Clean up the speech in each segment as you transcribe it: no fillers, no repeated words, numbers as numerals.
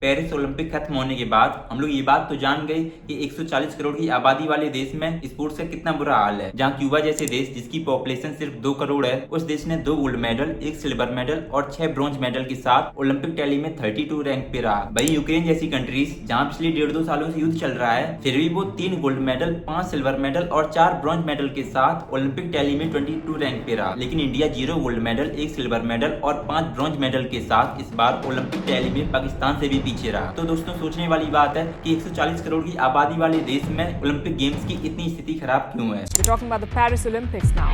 Paris Olympic खत्म होने के बाद हम लोग ये बात तो जान गए कि 140 करोड़ की आबादी वाले देश में स्पोर्ट्स का कितना बुरा हाल है। जहां क्यूबा जैसे देश जिसकी पॉपुलेशन सिर्फ 2 करोड़ है, उस देश ने 2 गोल्ड मेडल, 1 सिल्वर मेडल और 6 ब्रॉन्ज मेडल के साथ ओलंपिक टैली में 32 रैंक पे रहा। वही यूक्रेन जैसी कंट्रीज जहां पिछले 1.5-2 सालों से युद्ध चल रहा है, फिर भी वो 3 गोल्ड मेडल, 5 सिल्वर मेडल और 4 ब्रॉन्ज मेडल के साथ ओलंपिक टैली में 22 रैंक पे रहा। लेकिन India 0 gold medal, 1 silver medal और 5 ब्रॉन्ज मेडल के साथ इस बार ओलंपिक टैली में पाकिस्तान से भी पीछे रहा। तो दोस्तों सोचने वाली बात है कि 140 करोड़ की आबादी वाले देश में ओलंपिक गेम्स की इतनी स्थिति खराब क्यों है। We're talking about the Paris Olympics now.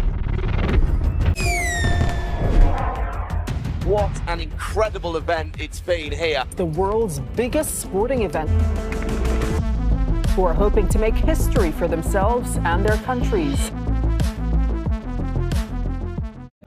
What an incredible event it's been here. The world's biggest sporting event, who are hoping to make history for themselves and their countries.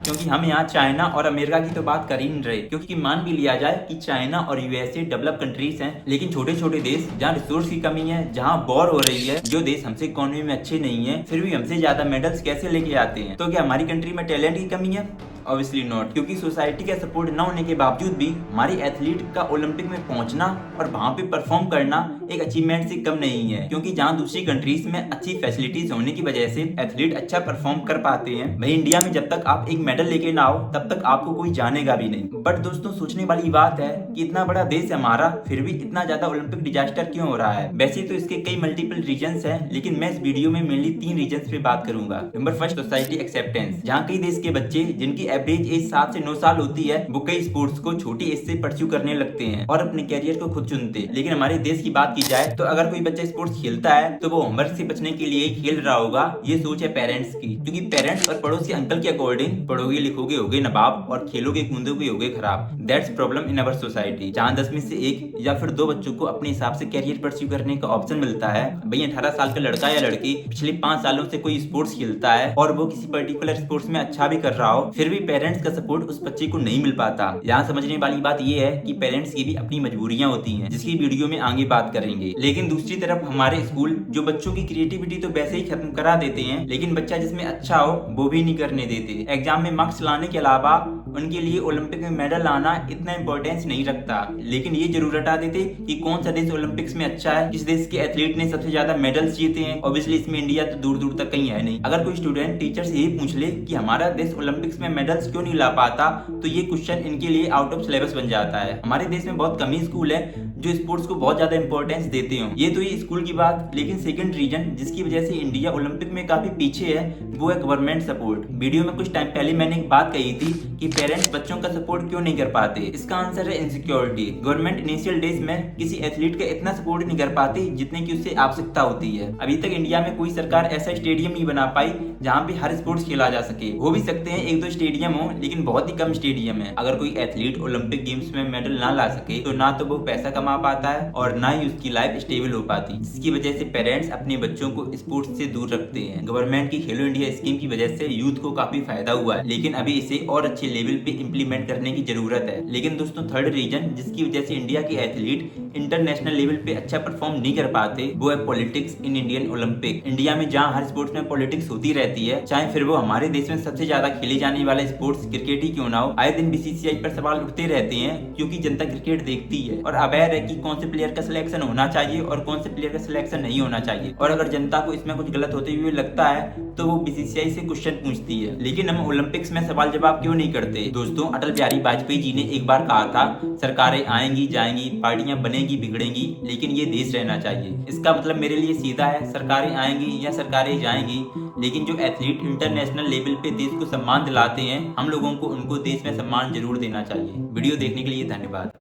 क्योंकि हम यहाँ China और America की तो बात कर ही नहीं रहे, क्योंकि मान भी लिया जाए कि चाइना और यूएसए डेवलप कंट्रीज हैं, लेकिन छोटे छोटे देश जहाँ रिसोर्स की कमी है, जहाँ वॉर हो रही है, जो देश हमसे इकोनॉमी में अच्छे नहीं है, फिर भी हमसे ज्यादा मेडल्स कैसे लेके आते हैं। तो क्या हमारी कंट्री में टैलेंट की कमी है? ऑब्वियसली नॉट, क्योंकि सोसाइटी का सपोर्ट न होने के बावजूद भी हमारी एथलीट का ओलंपिक में पहुंचना और वहां पे परफॉर्म करना एक अचीवमेंट से कम नहीं है। क्योंकि जहां दूसरी कंट्रीज में अच्छी फैसिलिटीज होने की वजह से एथलीट अच्छा परफॉर्म कर पाते हैं, वहीं इंडिया में जब तक आप एक मेडल लेके ना आओ तब तक आपको कोई जानेगा भी नहीं। बट दोस्तों सोचने वाली बात है कि इतना बड़ा देश है हमारा, फिर भी इतना ज्यादा ओलंपिक डिजास्टर क्यों हो रहा है। वैसे तो इसके कई मल्टीपल रीजंस हैं, लेकिन मैं इस वीडियो में मेनली 3 रीजंस पे बात करूंगा। Number first, society acceptance. जहाँ कई देश के बच्चे जिनकी एवरेज एज 7 से 9 साल होती है, वो कई स्पोर्ट्स को छोटी एज से परस्यू करने लगते हैं और अपने कैरियर को खुद चुनते। लेकिन हमारे देश की बात की जाए तो अगर कोई बच्चा स्पोर्ट्स खेलता है तो वो होमवर्क से बचने के लिए खेल रहा होगा, ये सोच है पेरेंट्स की। क्योंकि पेरेंट्स और पड़ोसी अंकल के अकॉर्डिंग पढ़ोगे लिखोगे होगे नवाब और खेलोगे कूदोगे होगे खराब। That's problem in our society. जहाँ 10 में से 1 या फिर 2 बच्चों को अपने हिसाब से कैरियर परस्यू करने का ऑप्शन मिलता है। भाई 18 साल का लड़का या लड़की पिछले 5 सालों से कोई स्पोर्ट्स खेलता है और वो किसी पर्टिकुलर स्पोर्ट्स में अच्छा भी कर रहा हो, फिर भी पेरेंट्स का सपोर्ट उस बच्चे को नहीं मिल पाता। यहाँ समझने वाली बात ये है कि पेरेंट्स की भी अपनी मजबूरियां होती हैं, जिसकी वीडियो में आगे बात करेंगे। लेकिन दूसरी तरफ हमारे स्कूल जो बच्चों की क्रिएटिविटी तो वैसे ही खत्म करा देते हैं, लेकिन बच्चा जिसमें अच्छा हो वो भी नहीं करने देते। एग्जाम में मार्क्स लाने के अलावा उनके लिए ओलंपिक में मेडल लाना इतना इंपॉर्टेंस नहीं रखता, लेकिन ये जरूर हटा देते कि कौन सा देश ओलंपिक्स में अच्छा है, किस देश के एथलीट ने सबसे ज्यादा मेडल्स जीते हैं। ऑब्वियसली इसमें इंडिया तो दूर दूर तक कहीं है नहीं। अगर कोई स्टूडेंट टीचर से यही पूछ ले कि हमारा देश ओलंपिक्स में मेडल्स क्यों नहीं ला पाता, तो ये क्वेश्चन इनके लिए आउट ऑफ सिलेबस बन जाता है। हमारे देश में बहुत कम ही स्कूल है जो स्पोर्ट्स को बहुत ज्यादा इंपॉर्टेंस देते हो। ये तो ये स्कूल की बात, लेकिन सेकंड रीजन जिसकी वजह से इंडिया ओलंपिक में काफी पीछे है, वो है गवर्नमेंट सपोर्ट। वीडियो में कुछ टाइम पहले मैंने एक बात कही थी कि पेरेंट्स बच्चों का सपोर्ट क्यों नहीं कर पाते। इसका आंसर है इनसिक्योरिटी। गवर्नमेंट इनिशियल डेज में किसी एथलीट का इतना सपोर्ट नहीं कर पाती जितने की उससे आवश्यकता होती है। अभी तक इंडिया में कोई सरकार ऐसा स्टेडियम नहीं बना पाई जहाँ पे हर स्पोर्ट्स खेला जा सके। हो भी सकते हैं 1-2 स्टेडियम हो, लेकिन बहुत ही कम स्टेडियम है। अगर कोई एथलीट ओलंपिक गेम्स में मेडल ना ला सके तो ना तो वो पैसा कमा पाता है और ना ही उसकी लाइफ स्टेबल हो पाती, जिसकी वजह से पेरेंट्स अपने बच्चों को स्पोर्ट्स से दूर रखते हैं। गवर्नमेंट की खेलो इंडिया स्कीम की वजह से यूथ को काफी फायदा हुआ है, लेकिन अभी इसे और अच्छे लेवल पे इंप्लीमेंट करने की जरूरत है। लेकिन दोस्तों थर्ड रीजन जिसकी वजह से इंडिया के एथलीट इंटरनेशनल लेवल पे अच्छा परफॉर्म नहीं कर पाते, वो है politics in Indian Olympic. India में जहाँ हर स्पोर्ट्स में पॉलिटिक्स होती रहती है, चाहे फिर वो हमारे देश में सबसे ज्यादा खेले जाने वाले स्पोर्ट्स क्रिकेट ही क्यों ना हो, आए दिन बीसीसीआई पर सवाल उठते रहते हैं, क्योंकि जनता क्रिकेट देखती है और अवेयर है कि कौन से प्लेयर का सिलेक्शन होना चाहिए और कौन से प्लेयर का सिलेक्शन नहीं होना चाहिए। और अगर जनता को इसमें कुछ गलत होते हुए लगता है तो वो बीसीसीआई से क्वेश्चन पूछती है। लेकिन हम ओलंपिक्स में सवाल जवाब क्यों नहीं करते। दोस्तों अटल बिहारी वाजपेयी जी ने एक बार कहा था, सरकारें आएंगी जाएंगी, पार्टियां बनेगी बिगड़ेंगी, लेकिन ये देश रहना चाहिए। इसका मतलब मेरे लिए सीधा है, सरकारें आएंगी या सरकारें जाएंगी, लेकिन जो एथलीट इंटरनेशनल लेवल पे देश को सम्मान दिलाते हैं, हम लोगों को उनको देश में सम्मान जरूर देना चाहिए। वीडियो देखने के लिए धन्यवाद।